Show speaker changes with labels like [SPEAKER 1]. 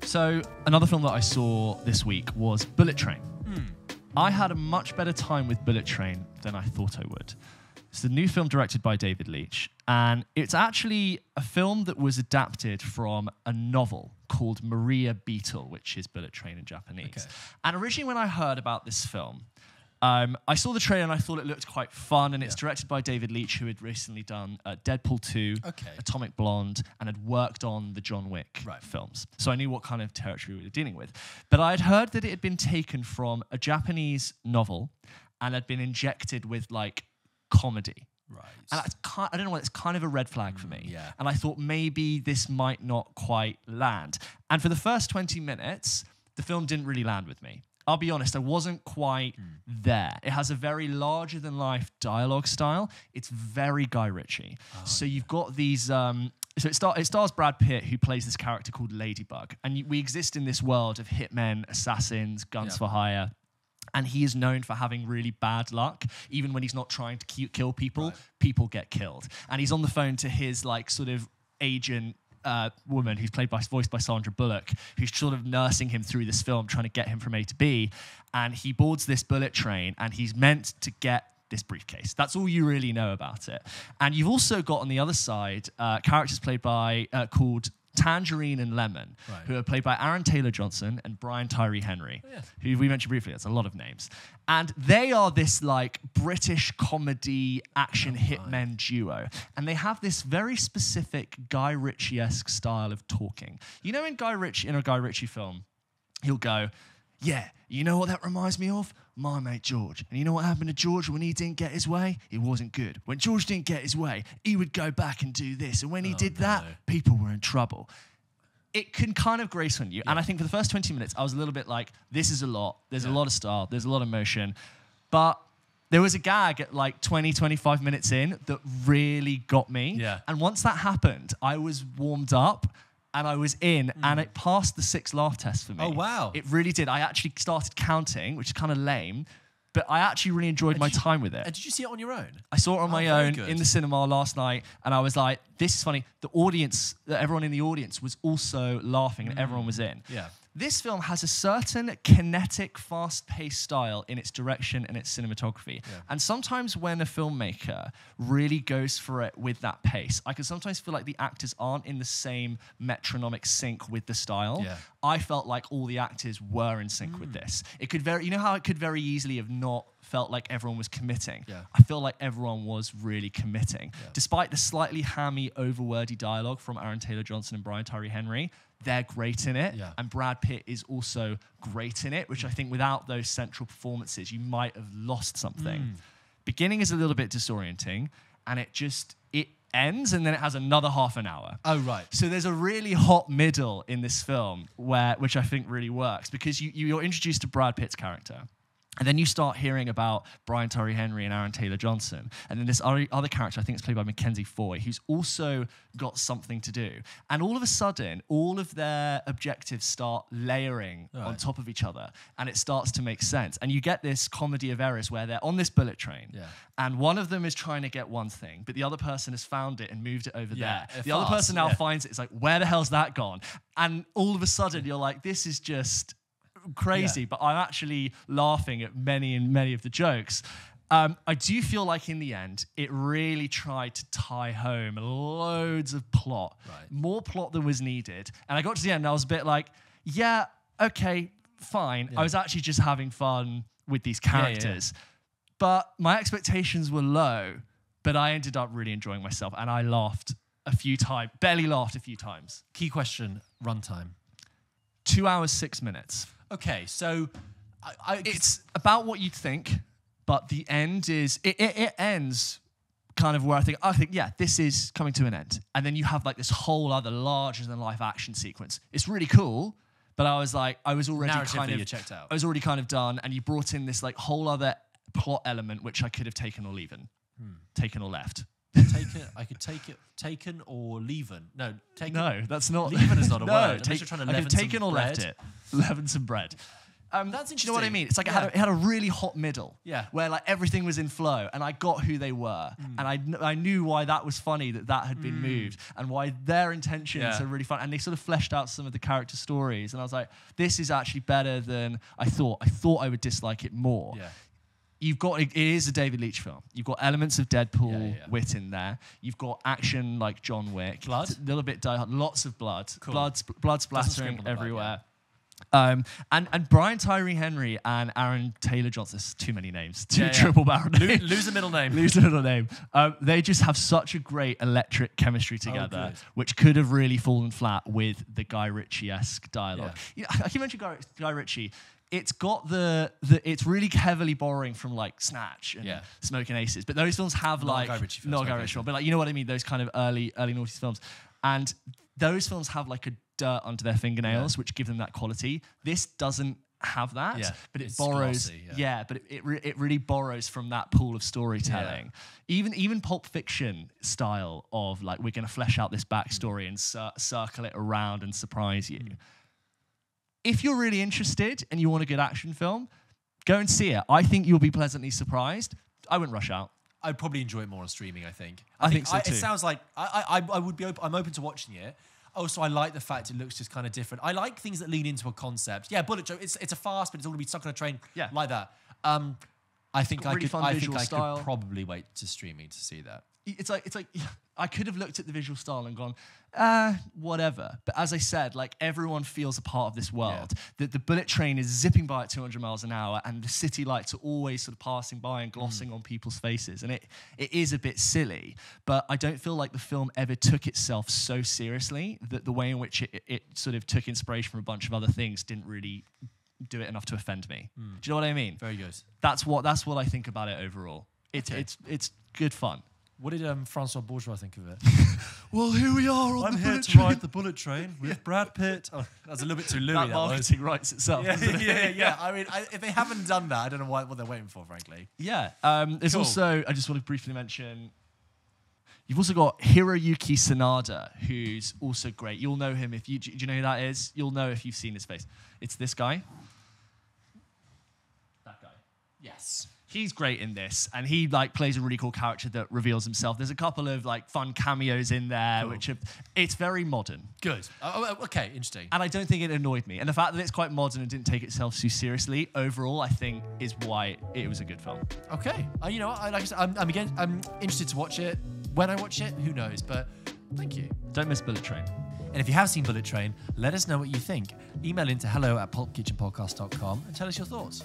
[SPEAKER 1] So another film that I saw this week was Bullet Train. I had a much better time with Bullet Train than I thought I would. It's the new film directed by David Leitch, and it's actually a film that was adapted from a novel called Maria Beetle, which is Bullet Train in Japanese. Okay. And originally when I heard about this film, I saw the trailer and I thought it looked quite fun, and it's directed by David Leitch, who had recently done Deadpool 2, Atomic Blonde, and had worked on the John Wick films. So I knew what kind of territory we were dealing with. But I had heard that it had been taken from a Japanese novel and had been injected with, like, comedy. Right. And I don't know, it's kind of a red flag for me. Yeah. And I thought maybe this might not quite land. And for the first 20 minutes, the film didn't really land with me. I'll be honest, I wasn't quite there. It has a very larger-than-life dialogue style. It's very Guy Ritchie. So you've got these... so it stars Brad Pitt, who plays this character called Ladybug. And we exist in this world of hitmen, assassins, guns for hire. And he is known for having really bad luck. Even when he's not trying to kill people, people get killed. And he's on the phone to his, like, sort of agent... woman who's voiced by Sandra Bullock, who's sort of nursing him through this film, trying to get him from A to B, and he boards this bullet train, and he's meant to get this briefcase. That's all you really know about it. And you've also got on the other side characters played by called Tangerine and Lemon, who are played by Aaron Taylor-Johnson and Brian Tyree Henry, who we mentioned briefly. That's a lot of names. And they are this, like, British comedy action hitmen duo. And they have this very specific Guy Ritchie-esque style of talking. You know, in a Guy Ritchie film, he'll go, yeah, you know what that reminds me of? My mate George. And you know what happened to George when he didn't get his way? It wasn't good. When George didn't get his way, he would go back and do this. And when he did that, people were in trouble. It can kind of grace on you. Yeah. And I think for the first 20 minutes, I was a little bit like, this is a lot. There's a lot of style. There's a lot of motion. But there was a gag at like 20, 25 minutes in that really got me. Yeah. And once that happened, I was warmed up. And I was in, and it passed the 6 laugh test for me. Oh, wow. It really did. I actually started counting, which is kind of lame, but I actually really enjoyed my time with it.
[SPEAKER 2] And did you see it on your own?
[SPEAKER 1] I saw it on my own in the cinema last night, and I was like, this is funny. The audience, everyone in the audience was also laughing, and everyone was in. Yeah. This film has a certain kinetic, fast-paced style in its direction and its cinematography. Yeah. And sometimes when a filmmaker really goes for it with that pace, I can sometimes feel like the actors aren't in the same metronomic sync with the style. Yeah. I felt like all the actors were in sync with this. It could you know how it could very easily have not felt like everyone was committing. Yeah. I feel like everyone was really committing. Yeah. Despite the slightly hammy, overwordy dialogue from Aaron Taylor-Johnson and Brian Tyree Henry, they're great in it. Yeah. And Brad Pitt is also great in it, which I think without those central performances, you might have lost something. Beginning is a little bit disorienting, and it ends, and then it has another half an hour. Oh, right. So there's a really hot middle in this film, which I think really works, because you're introduced to Brad Pitt's character. And then you start hearing about Brian Tyree Henry and Aaron Taylor-Johnson. And then this other character, I think it's played by Mackenzie Foy, who's also got something to do. And all of a sudden, all of their objectives start layering on top of each other. And it starts to make sense. And you get this comedy of errors where they're on this bullet train. Yeah. And one of them is trying to get one thing, but the other person has found it and moved it over there. The other person now finds it. It's like, where the hell's that gone? And all of a sudden, you're like, this is just... crazy, but I'm actually laughing at many of the jokes. I do feel like in the end, it really tried to tie home loads of plot, more plot than was needed. And I got to the end, and I was a bit like, yeah, okay, fine. I was actually just having fun with these characters. But my expectations were low, but I ended up really enjoying myself, and I laughed a few times, barely laughed a few times.
[SPEAKER 2] Key question, runtime.
[SPEAKER 1] 2 hours, 6 minutes.
[SPEAKER 2] Okay, so
[SPEAKER 1] it's about what you'd think, but the end is it ends kind of where I think yeah, this is coming to an end, and then you have like this whole other larger than life action sequence. It's really cool, but I was already
[SPEAKER 2] checked out.
[SPEAKER 1] I was already kind of done, and you brought in this like whole other plot element which I could have taken or taken or left.
[SPEAKER 2] I could take it, taken or leaven. No, taken.
[SPEAKER 1] No, that's not.
[SPEAKER 2] Leaven is not a word.
[SPEAKER 1] I could have taken or left it. Leaven some bread.
[SPEAKER 2] That's
[SPEAKER 1] Do you know what I
[SPEAKER 2] interesting.
[SPEAKER 1] mean? It's like
[SPEAKER 2] Yeah.
[SPEAKER 1] it had a really hot middle.
[SPEAKER 2] Yeah.
[SPEAKER 1] Where like everything was in flow, and I got who they were, and I knew why that was funny, that had been moved, and why their intentions are really fun, and they sort of fleshed out some of the character stories, and I was like, this is actually better than I thought. I thought I would dislike it more.
[SPEAKER 2] Yeah.
[SPEAKER 1] It is a David Leitch film. You've got elements of Deadpool
[SPEAKER 2] Yeah.
[SPEAKER 1] wit in there. You've got action like John Wick.
[SPEAKER 2] Blood?
[SPEAKER 1] It's a little bit Die Hard. Lots of blood.
[SPEAKER 2] Cool.
[SPEAKER 1] Blood splattering
[SPEAKER 2] scrimp on the blood,
[SPEAKER 1] everywhere. And Brian Tyree Henry and Aaron Taylor Johnson. There's too many names. Triple barrel names.
[SPEAKER 2] Lose a middle name.
[SPEAKER 1] Lose a middle name. They just have such a great electric chemistry together,
[SPEAKER 2] good.
[SPEAKER 1] which could have really fallen flat with the Guy Ritchie-esque dialogue.
[SPEAKER 2] Yeah.
[SPEAKER 1] You know, I can mention Guy Ritchie. It's got it's really heavily borrowing from like Snatch and Smoking Aces, but those films have
[SPEAKER 2] Not
[SPEAKER 1] like
[SPEAKER 2] Guy Ritchie films,
[SPEAKER 1] not Guy
[SPEAKER 2] okay.
[SPEAKER 1] Ritchie, but like you know what I mean. Those kind of early noughties films, and those films have like a dirt under their fingernails, which give them that quality. This doesn't have that, but it
[SPEAKER 2] it's
[SPEAKER 1] borrows.
[SPEAKER 2] glossy,
[SPEAKER 1] But it really borrows from that pool of storytelling. Even Pulp Fiction style of like we're going to flesh out this backstory and circle it around and surprise you. If you're really interested and you want a good action film, go and see it. I think you'll be pleasantly surprised. I wouldn't rush out.
[SPEAKER 2] I'd probably enjoy it more on streaming, I think.
[SPEAKER 1] I think so too.
[SPEAKER 2] It sounds like I would be open, I'm open to watching it. Also, I like the fact it looks just kind of different. I like things that lean into a concept. Yeah, Bullet Train, it's a fast, but it's all going to be stuck on a train like that. I think I could probably wait to streaming to see that.
[SPEAKER 1] It's like I could have looked at the visual style and gone, whatever. But as I said, like everyone feels a part of this world. The bullet train is zipping by at 200 miles an hour, and the city lights are always sort of passing by and glossing on people's faces. And it is a bit silly, but I don't feel like the film ever took itself so seriously that the way in which it sort of took inspiration from a bunch of other things didn't really do it enough to offend me. Do you know what I mean?
[SPEAKER 2] Very good.
[SPEAKER 1] That's what I think about it overall. It's good fun.
[SPEAKER 2] What did Francois Bourgeois think of it?
[SPEAKER 1] Well, here we are on
[SPEAKER 2] I'm
[SPEAKER 1] the
[SPEAKER 2] here
[SPEAKER 1] bullet
[SPEAKER 2] to
[SPEAKER 1] train.
[SPEAKER 2] ride the bullet train with Brad Pitt. Oh, that's a little bit too Louis.
[SPEAKER 1] That marketing writes itself.
[SPEAKER 2] Yeah. I mean, if they haven't done that, I don't know what they're waiting for, frankly.
[SPEAKER 1] Yeah. There's
[SPEAKER 2] Cool.
[SPEAKER 1] also, I just want to briefly mention, you've also got Hiroyuki Sanada, who's also great. You'll know him do you know who that is? You'll know if you've seen his face. It's this guy. That guy.
[SPEAKER 2] Yes.
[SPEAKER 1] He's great in this, and he like plays a really cool character that reveals himself. There's a couple of like fun cameos in there, it's very modern.
[SPEAKER 2] Good. Okay, interesting.
[SPEAKER 1] And I don't think it annoyed me. And the fact that it's quite modern and didn't take itself too seriously, overall, I think is why it was a good film.
[SPEAKER 2] Okay. You know what? Like I said, I'm interested to watch it. When I watch it, who knows? But thank you.
[SPEAKER 1] Don't miss Bullet Train.
[SPEAKER 2] And if you have seen Bullet Train, let us know what you think. Email into hello@pulpkitchenpodcast.com and tell us your thoughts.